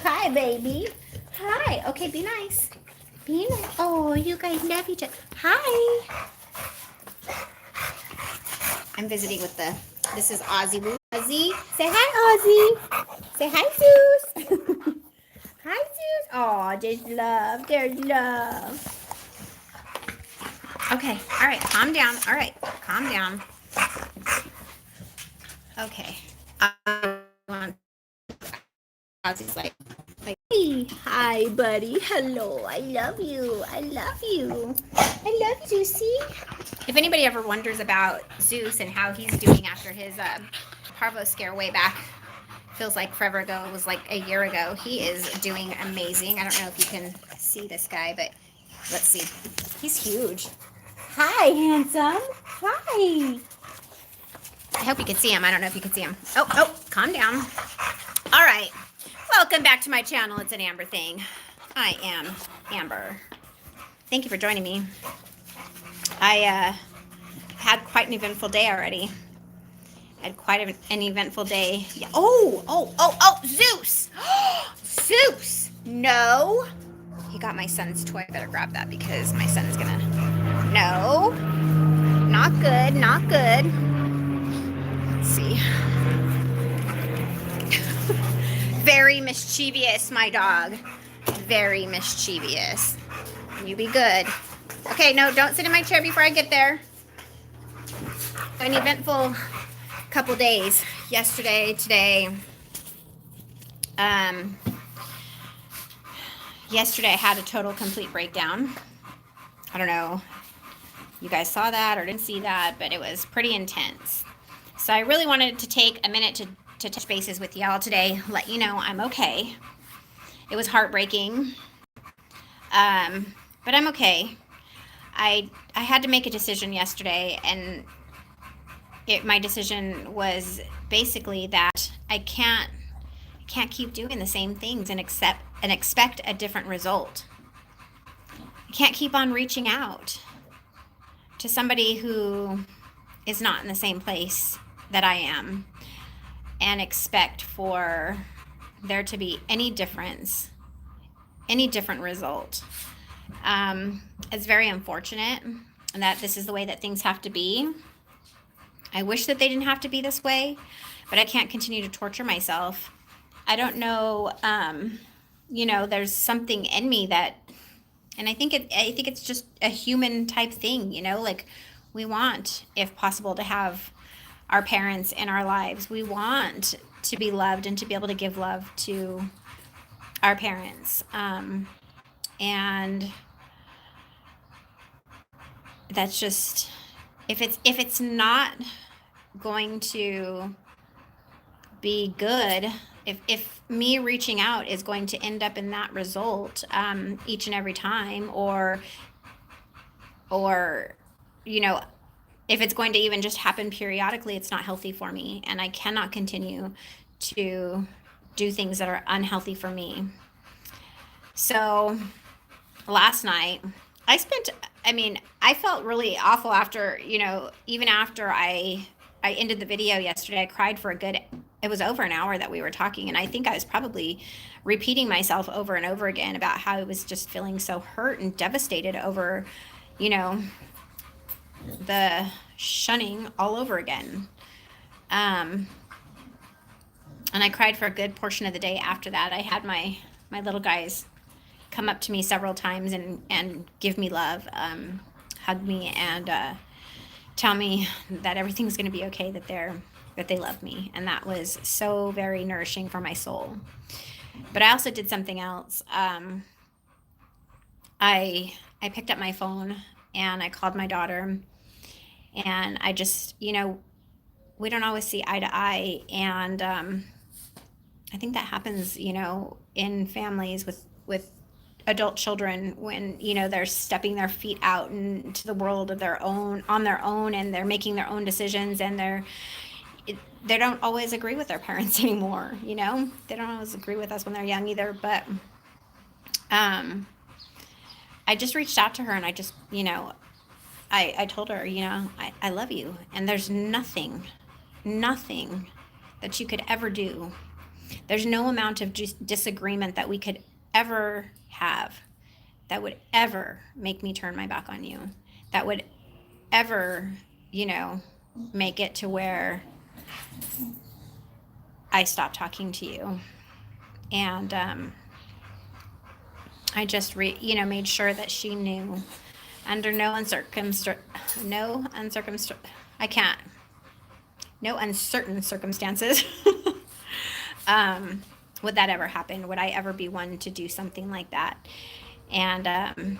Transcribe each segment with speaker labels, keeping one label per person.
Speaker 1: Hi, baby. Hi. Okay, be nice. Be nice. Oh, you guys love each other. Hi. I'm visiting with this is Ozzy. Ozzy, say hi, Ozzy. Say hi, Zeus. Hi, Zeus. Oh, there's love. There's love. Okay. All right. Calm down. All right. Calm down. Okay. Ozzy's like, hey, hi, buddy. Hello. I love you. I love you. I love you, Zeusy. If anybody ever wonders about Zeus and how he's doing after his parvo scare way back, feels like forever ago. It was like a year ago. He is doing amazing. I don't know if you can see this guy, but let's see. He's huge. Hi, handsome. Hi. I hope you can see him. I don't know if you can see him. Oh, calm down. All right. Welcome back to my channel. It's an Amber thing. I am Amber. Thank you for joining me. I had quite an eventful day already. Had quite an eventful day. Yeah. Oh, Zeus! Zeus! No! He got my son's toy. I better grab that because my son is gonna... No! Not good, not good. Let's see. Very mischievous, my dog. Very mischievous. You be good. Okay, no, don't sit in my chair before I get there. An eventful couple days. Yesterday, today. Yesterday I had a total complete breakdown. I don't know if you guys saw that or didn't see that, but it was pretty intense. So I really wanted to take a minute to touch bases with y'all today, let you know I'm okay. It was heartbreaking, but I'm okay. I had to make a decision yesterday, and my decision was basically that I can't keep doing the same things and expect a different result. I can't keep on reaching out to somebody who is not in the same place that I am and expect for there to be any difference, any different result. It's very unfortunate that this is the way that things have to be. I wish that they didn't have to be this way, but I can't continue to torture myself. I don't know, there's something in me that, and I think it's just a human type thing, like we want, if possible, to have our parents in our lives. We want to be loved and to be able to give love to our parents. And that's just, if it's not going to be good, if me reaching out is going to end up in that result each and every time, or if it's going to even just happen periodically, it's not healthy for me, and I cannot continue to do things that are unhealthy for me. So last night I felt really awful after, even after I ended the video yesterday. I cried for it was over an hour that we were talking, and I think I was probably repeating myself over and over again about how I was just feeling so hurt and devastated over, the shunning all over again. And I cried for a good portion of the day after that. I had my little guys come up to me several times and give me love, hug me, and tell me that everything's going to be okay, that they love me. And that was so very nourishing for my soul. But I also did something else. I picked up my phone and I called my daughter, and I just, we don't always see eye to eye. And I think that happens, in families with adult children when, they're stepping their feet out into the world of on their own, and they're making their own decisions, and they don't always agree with their parents anymore. They don't always agree with us when they're young either. But I just reached out to her, and I just, I told her, I love you, and there's nothing that you could ever do There's no amount of disagreement that we could ever have that would ever make me turn my back on you, that would ever, you know, make it to where I stop talking to you. And I just, made sure that she knew under no uncertain circumstances would that ever happen. Would I ever be one to do something like that? And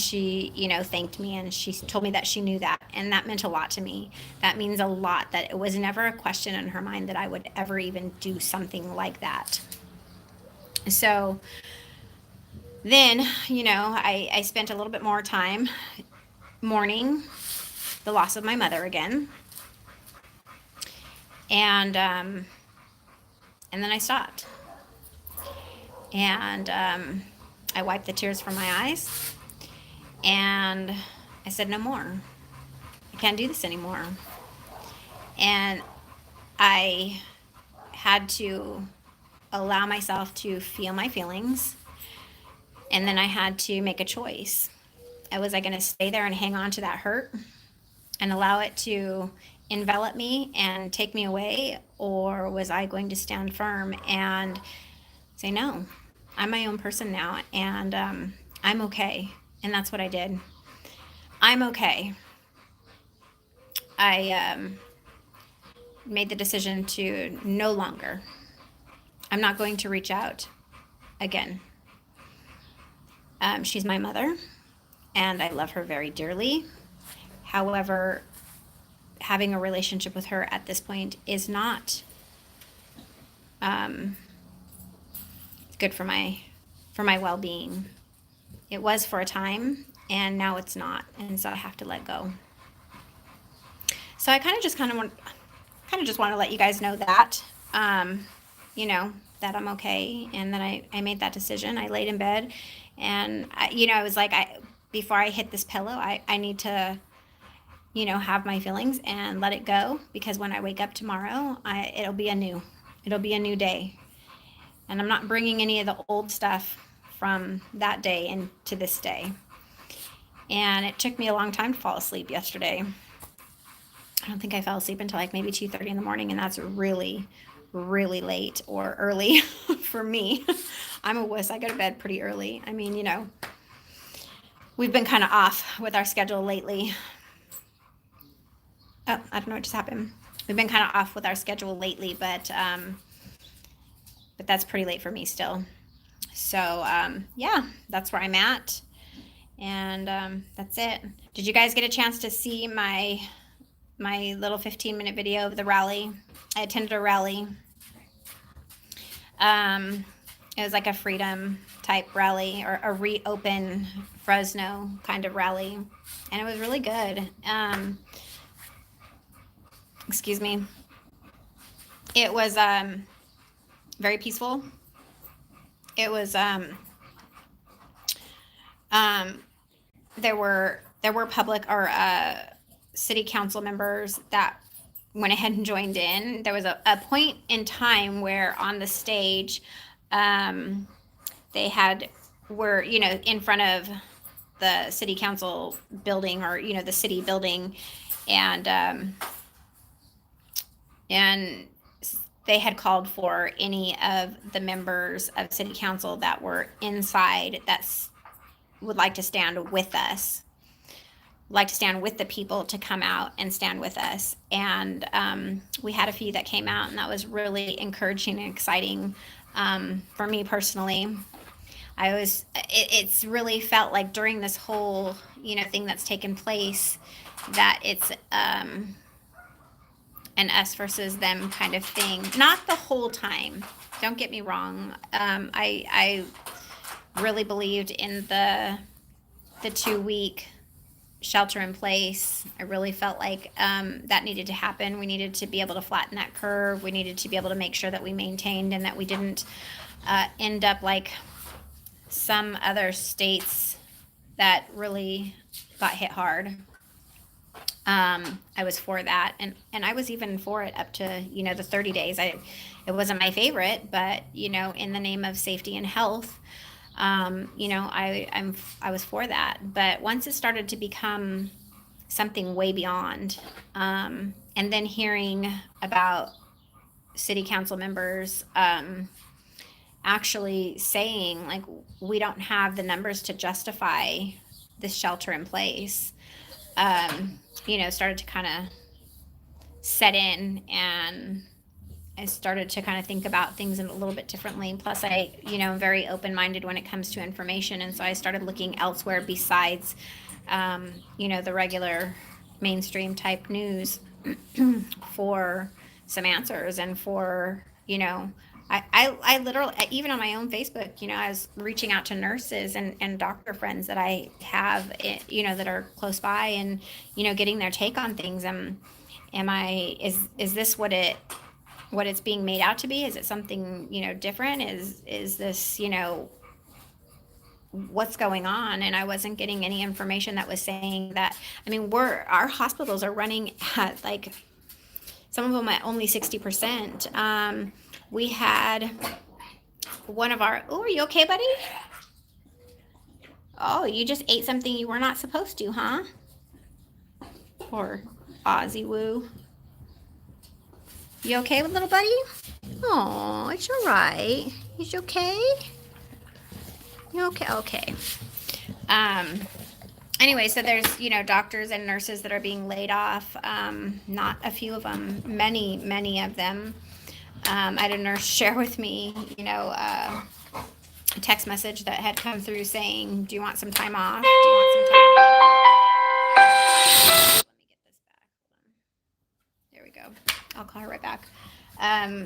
Speaker 1: she, thanked me, and she told me that she knew that. And that meant a lot to me. That means a lot, that it was never a question in her mind that I would ever even do something like that. So then, I spent a little bit more time mourning the loss of my mother again. And then I stopped. And I wiped the tears from my eyes. And I said, no more. I can't do this anymore. And I had to allow myself to feel my feelings. And then I had to make a choice. Was I going to stay there and hang on to that hurt and allow it to envelop me and take me away? Or was I going to stand firm and say, no, I'm my own person now, and I'm okay. And that's what I did. I'm okay. I made the decision to no longer. I'm not going to reach out again. She's my mother, and I love her very dearly. However, having a relationship with her at this point is not good for my well-being. It was for a time, and now it's not, and so I have to let go. So I kind of just want to let you guys know that, that I'm okay, and that I made that decision. I laid in bed, and I was like, before I hit this pillow, I need to, have my feelings and let it go, because when I wake up tomorrow, it'll be a new day, and I'm not bringing any of the old stuff from that day into this day. And it took me a long time to fall asleep yesterday. I don't think I fell asleep until like maybe 2:30 in the morning, and that's really, really late or early for me. I'm a wuss. I go to bed pretty early. I mean, we've been kind of off with our schedule lately. Oh, I don't know what just happened. We've been kind of off with our schedule lately, but that's pretty late for me still. So yeah, that's where I'm at, and that's it. Did you guys get a chance to see my little 15-minute video of the rally? I attended a rally. It was like a freedom type rally, or a reopen Fresno kind of rally, and it was really good. Excuse me. It was very peaceful. It was there were public or city council members that went ahead and joined in. There was a point in time where on the stage, they were in front of the city council building, or the city building, and they had called for any of the members of city council that were inside that would like to stand with us, like to stand with the people, to come out and stand with us. And we had a few that came out, and that was really encouraging and exciting for me personally. It's really felt like during this whole thing that's taken place, that it's an us versus them kind of thing. Not the whole time, don't get me wrong. I really believed in the 2-week shelter in place. I really felt like that needed to happen. We needed to be able to flatten that curve. We needed to be able to make sure that we maintained, and that we didn't end up like some other states that really got hit hard. I was for that, and I was even for it up to the 30 days. It wasn't my favorite, but in the name of safety and health, I was for that. But once it started to become something way beyond, and then hearing about city council members actually saying like we don't have the numbers to justify this shelter in place, started to kind of set in, and I started to kind of think about things a little bit differently. Plus, I'm very open minded when it comes to information. And so I started looking elsewhere besides, the regular mainstream type news for some answers and for, I literally, even on my own Facebook, I was reaching out to nurses and doctor friends that I have, that are close by, and, getting their take on things. Is this what it's being made out to be? Is it something, different? Is this, what's going on? And I wasn't getting any information that was saying that. I mean, our hospitals are running at like some of them at only 60%. We had one of our, oh, are you okay, buddy? Oh, you just ate something you were not supposed to, huh? Poor Ozzy Woo. You okay, little buddy? Oh, it's all right. Is you okay? You okay? Okay. Anyway, so there's, doctors and nurses that are being laid off. Not a few of them, many of them. I had a nurse share with me, a text message that had come through saying, do you want some time off? Do you want some time off? Let me get this back. There we go. I'll call her right back.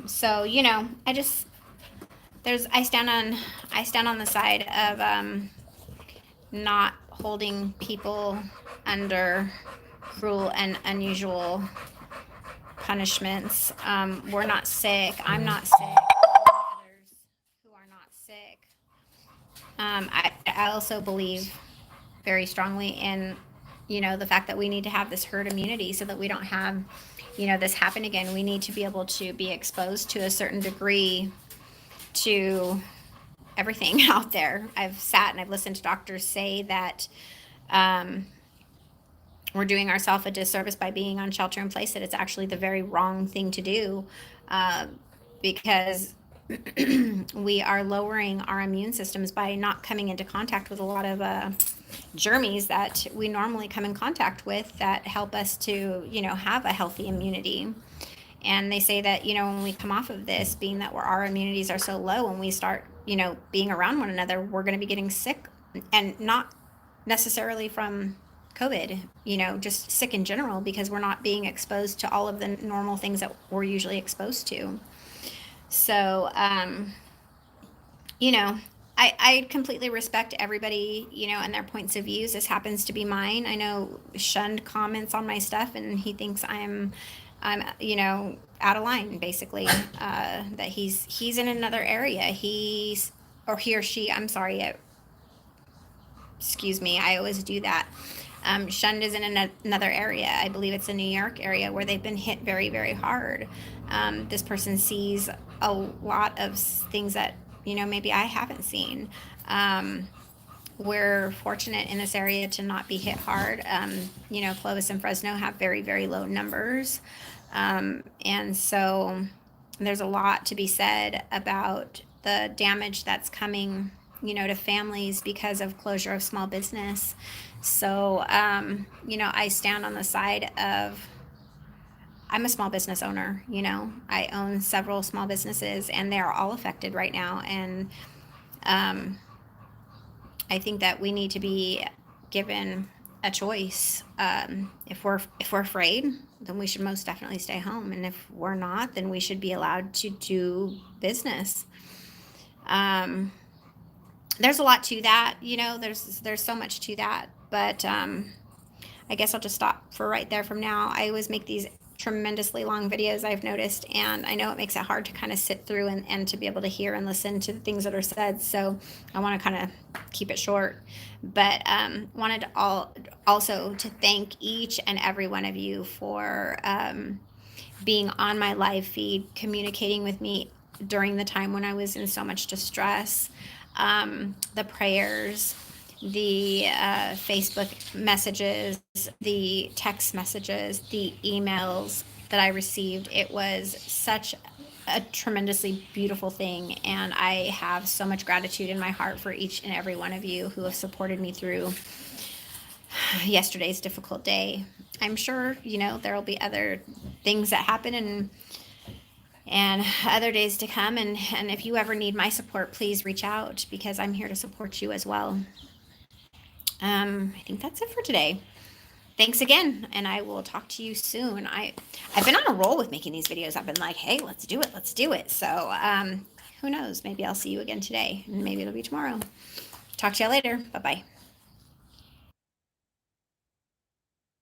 Speaker 1: So, I stand on the side of, not holding people under cruel and unusual punishments. We're not sick. I'm not sick. Others who are not sick. I also believe very strongly in, the fact that we need to have this herd immunity so that we don't have, this happen again. We need to be able to be exposed to a certain degree to everything out there. I've sat and I've listened to doctors say that we're doing ourselves a disservice by being on shelter in place, that it's actually the very wrong thing to do, because we are lowering our immune systems by not coming into contact with a lot of germs that we normally come in contact with that help us to, have a healthy immunity. And they say that, when we come off of this, being that our immunities are so low, and we start, being around one another, we're going to be getting sick, and not necessarily from COVID, just sick in general, because we're not being exposed to all of the normal things that we're usually exposed to. So, I completely respect everybody, and their points of views. This happens to be mine. I know Shunned comments on my stuff, and he thinks I'm out of line, basically. That he's in another area. He or she. I'm sorry. Excuse me. I always do that. Shunned is in another area. I believe it's a New York area where they've been hit very, very hard. This person sees a lot of things that, maybe I haven't seen. We're fortunate in this area to not be hit hard. Clovis and Fresno have very, very low numbers. And so there's a lot to be said about the damage that's coming, to families because of closure of small business. So, I stand on the side of, I'm a small business owner, I own several small businesses, and they're all affected right now. And I think that we need to be given a choice. If we're afraid, then we should most definitely stay home. And if we're not, then we should be allowed to do business. There's a lot to that, there's so much to that. But I guess I'll just stop for right there from now. I always make these tremendously long videos, I've noticed, and I know it makes it hard to kind of sit through and to be able to hear and listen to the things that are said. So I want to kind of keep it short, but wanted to also to thank each and every one of you for being on my live feed, communicating with me during the time when I was in so much distress, the prayers, the Facebook messages, the text messages, the emails that I received. It was such a tremendously beautiful thing, and I have so much gratitude in my heart for each and every one of you who have supported me through yesterday's difficult day. I'm sure, there'll be other things that happen and other days to come, and if you ever need my support, please reach out, because I'm here to support you as well. I think that's it for today. Thanks again, and I will talk to you soon. I've been on a roll with making these videos. I've been like, hey, let's do it. So who knows? Maybe I'll see you again today, and maybe it'll be tomorrow. Talk to you later. Bye bye.